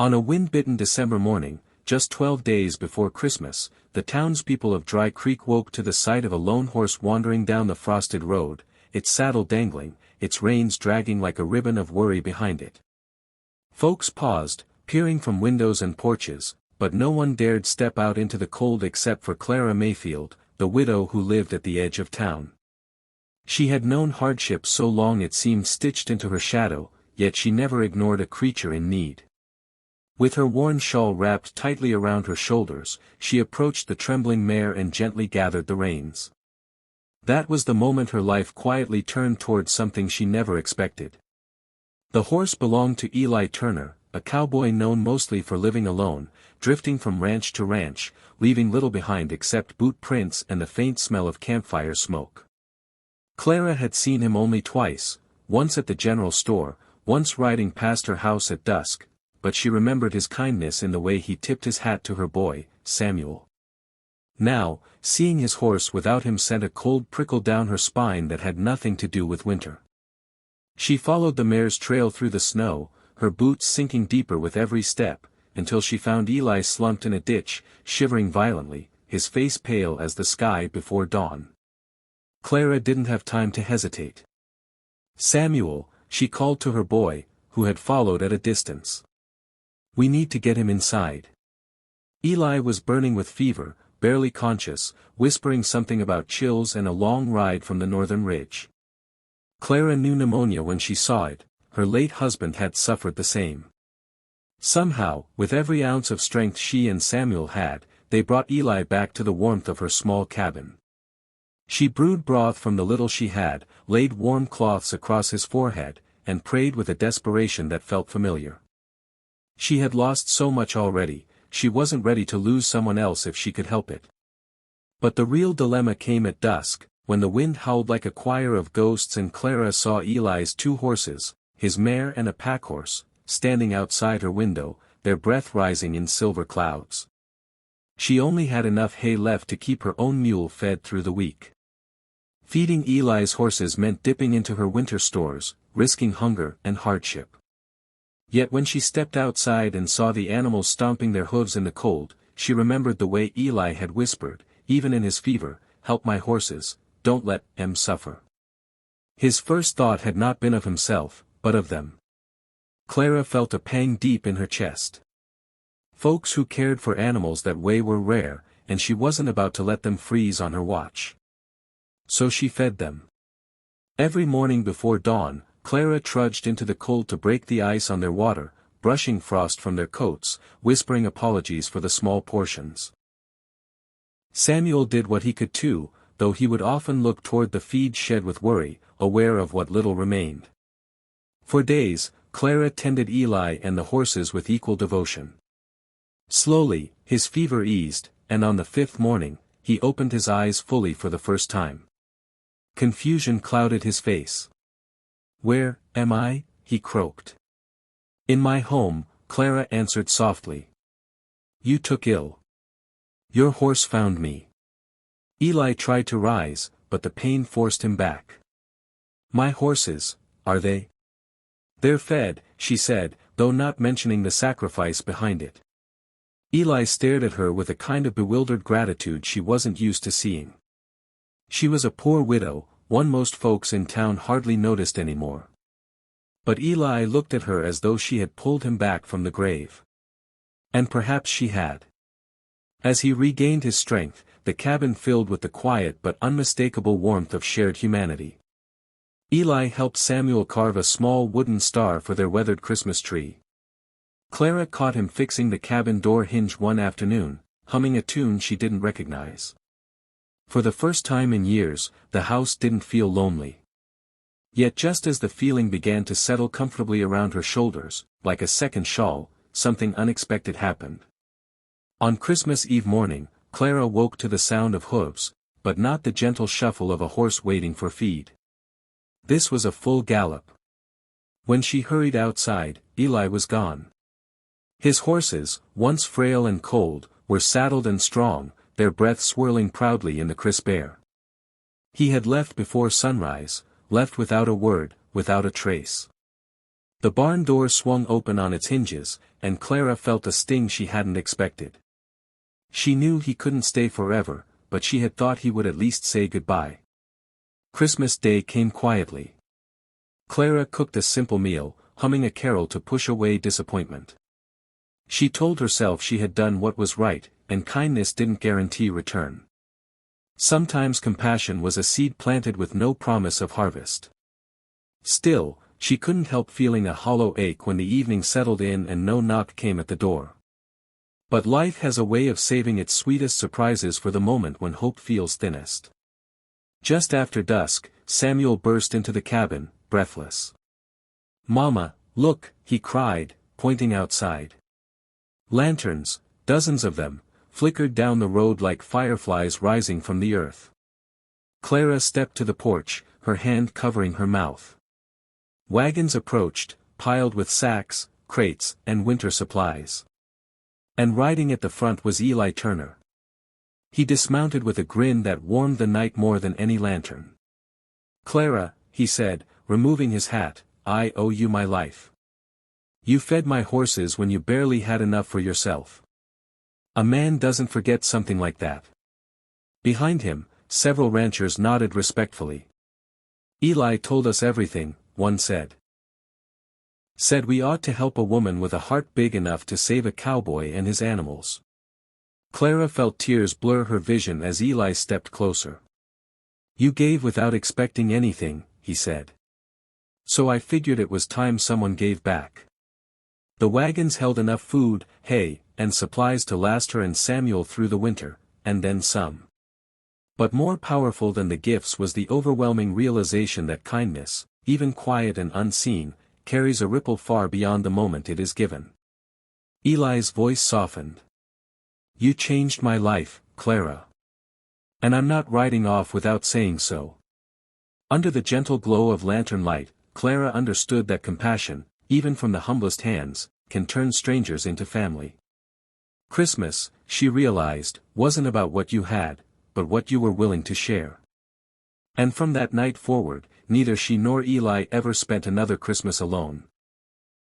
On a wind-bitten December morning, just 12 days before Christmas, the townspeople of Dry Creek woke to the sight of a lone horse wandering down the frosted road, its saddle dangling, its reins dragging like a ribbon of worry behind it. Folks paused, peering from windows and porches, but no one dared step out into the cold except for Clara Mayfield, the widow who lived at the edge of town. She had known hardship so long it seemed stitched into her shadow, yet she never ignored a creature in need. With her worn shawl wrapped tightly around her shoulders, she approached the trembling mare and gently gathered the reins. That was the moment her life quietly turned towards something she never expected. The horse belonged to Eli Turner, a cowboy known mostly for living alone, drifting from ranch to ranch, leaving little behind except boot prints and the faint smell of campfire smoke. Clara had seen him only twice, once at the general store, once riding past her house at dusk, but she remembered his kindness in the way he tipped his hat to her boy, Samuel. Now, seeing his horse without him sent a cold prickle down her spine that had nothing to do with winter. She followed the mare's trail through the snow, her boots sinking deeper with every step, until she found Eli slumped in a ditch, shivering violently, his face pale as the sky before dawn. Clara didn't have time to hesitate. "Samuel," she called to her boy, who had followed at a distance. "We need to get him inside." Eli was burning with fever, barely conscious, whispering something about chills and a long ride from the northern ridge. Clara knew pneumonia when she saw it, her late husband had suffered the same. Somehow, with every ounce of strength she and Samuel had, they brought Eli back to the warmth of her small cabin. She brewed broth from the little she had, laid warm cloths across his forehead, and prayed with a desperation that felt familiar. She had lost so much already, she wasn't ready to lose someone else if she could help it. But the real dilemma came at dusk, when the wind howled like a choir of ghosts and Clara saw Eli's 2 horses, his mare and a packhorse, standing outside her window, their breath rising in silver clouds. She only had enough hay left to keep her own mule fed through the week. Feeding Eli's horses meant dipping into her winter stores, risking hunger and hardship. Yet when she stepped outside and saw the animals stomping their hooves in the cold, she remembered the way Eli had whispered, even in his fever, "Help my horses, don't let them suffer." His first thought had not been of himself, but of them. Clara felt a pang deep in her chest. Folks who cared for animals that way were rare, and she wasn't about to let them freeze on her watch. So she fed them. Every morning before dawn, Clara trudged into the cold to break the ice on their water, brushing frost from their coats, whispering apologies for the small portions. Samuel did what he could too, though he would often look toward the feed shed with worry, aware of what little remained. For days, Clara tended Eli and the horses with equal devotion. Slowly, his fever eased, and on the 5th morning, he opened his eyes fully for the first time. Confusion clouded his face. "Where am I?" he croaked. "In my home," Clara answered softly. "You took ill. Your horse found me." Eli tried to rise, but the pain forced him back. "My horses, are they?" "They're fed," she said, though not mentioning the sacrifice behind it. Eli stared at her with a kind of bewildered gratitude she wasn't used to seeing. She was a poor widow, one most folks in town hardly noticed anymore. But Eli looked at her as though she had pulled him back from the grave. And perhaps she had. As he regained his strength, the cabin filled with the quiet but unmistakable warmth of shared humanity. Eli helped Samuel carve a small wooden star for their weathered Christmas tree. Clara caught him fixing the cabin door hinge one afternoon, humming a tune she didn't recognize. For the first time in years, the house didn't feel lonely. Yet just as the feeling began to settle comfortably around her shoulders, like a second shawl, something unexpected happened. On Christmas Eve morning, Clara woke to the sound of hooves, but not the gentle shuffle of a horse waiting for feed. This was a full gallop. When she hurried outside, Eli was gone. His horses, once frail and cold, were saddled and strong, their breath swirling proudly in the crisp air. He had left before sunrise, left without a word, without a trace. The barn door swung open on its hinges, and Clara felt a sting she hadn't expected. She knew he couldn't stay forever, but she had thought he would at least say goodbye. Christmas Day came quietly. Clara cooked a simple meal, humming a carol to push away disappointment. She told herself she had done what was right, and kindness didn't guarantee return. Sometimes compassion was a seed planted with no promise of harvest. Still, she couldn't help feeling a hollow ache when the evening settled in and no knock came at the door. But life has a way of saving its sweetest surprises for the moment when hope feels thinnest. Just after dusk, Samuel burst into the cabin, breathless. "Mama, look," he cried, pointing outside. Lanterns, dozens of them, flickered down the road like fireflies rising from the earth. Clara stepped to the porch, her hand covering her mouth. Wagons approached, piled with sacks, crates, and winter supplies. And riding at the front was Eli Turner. He dismounted with a grin that warmed the night more than any lantern. "Clara," he said, removing his hat, "I owe you my life. You fed my horses when you barely had enough for yourself. A man doesn't forget something like that." Behind him, several ranchers nodded respectfully. "Eli told us everything," one said. "Said we ought to help a woman with a heart big enough to save a cowboy and his animals." Clara felt tears blur her vision as Eli stepped closer. "You gave without expecting anything," he said. "So I figured it was time someone gave back." The wagons held enough food, hay, and supplies to last her and Samuel through the winter, and then some. But more powerful than the gifts was the overwhelming realization that kindness, even quiet and unseen, carries a ripple far beyond the moment it is given. Eli's voice softened. "You changed my life, Clara. And I'm not riding off without saying so." Under the gentle glow of lantern light, Clara understood that compassion, even from the humblest hands, can turn strangers into family. Christmas, she realized, wasn't about what you had, but what you were willing to share. And from that night forward, neither she nor Eli ever spent another Christmas alone.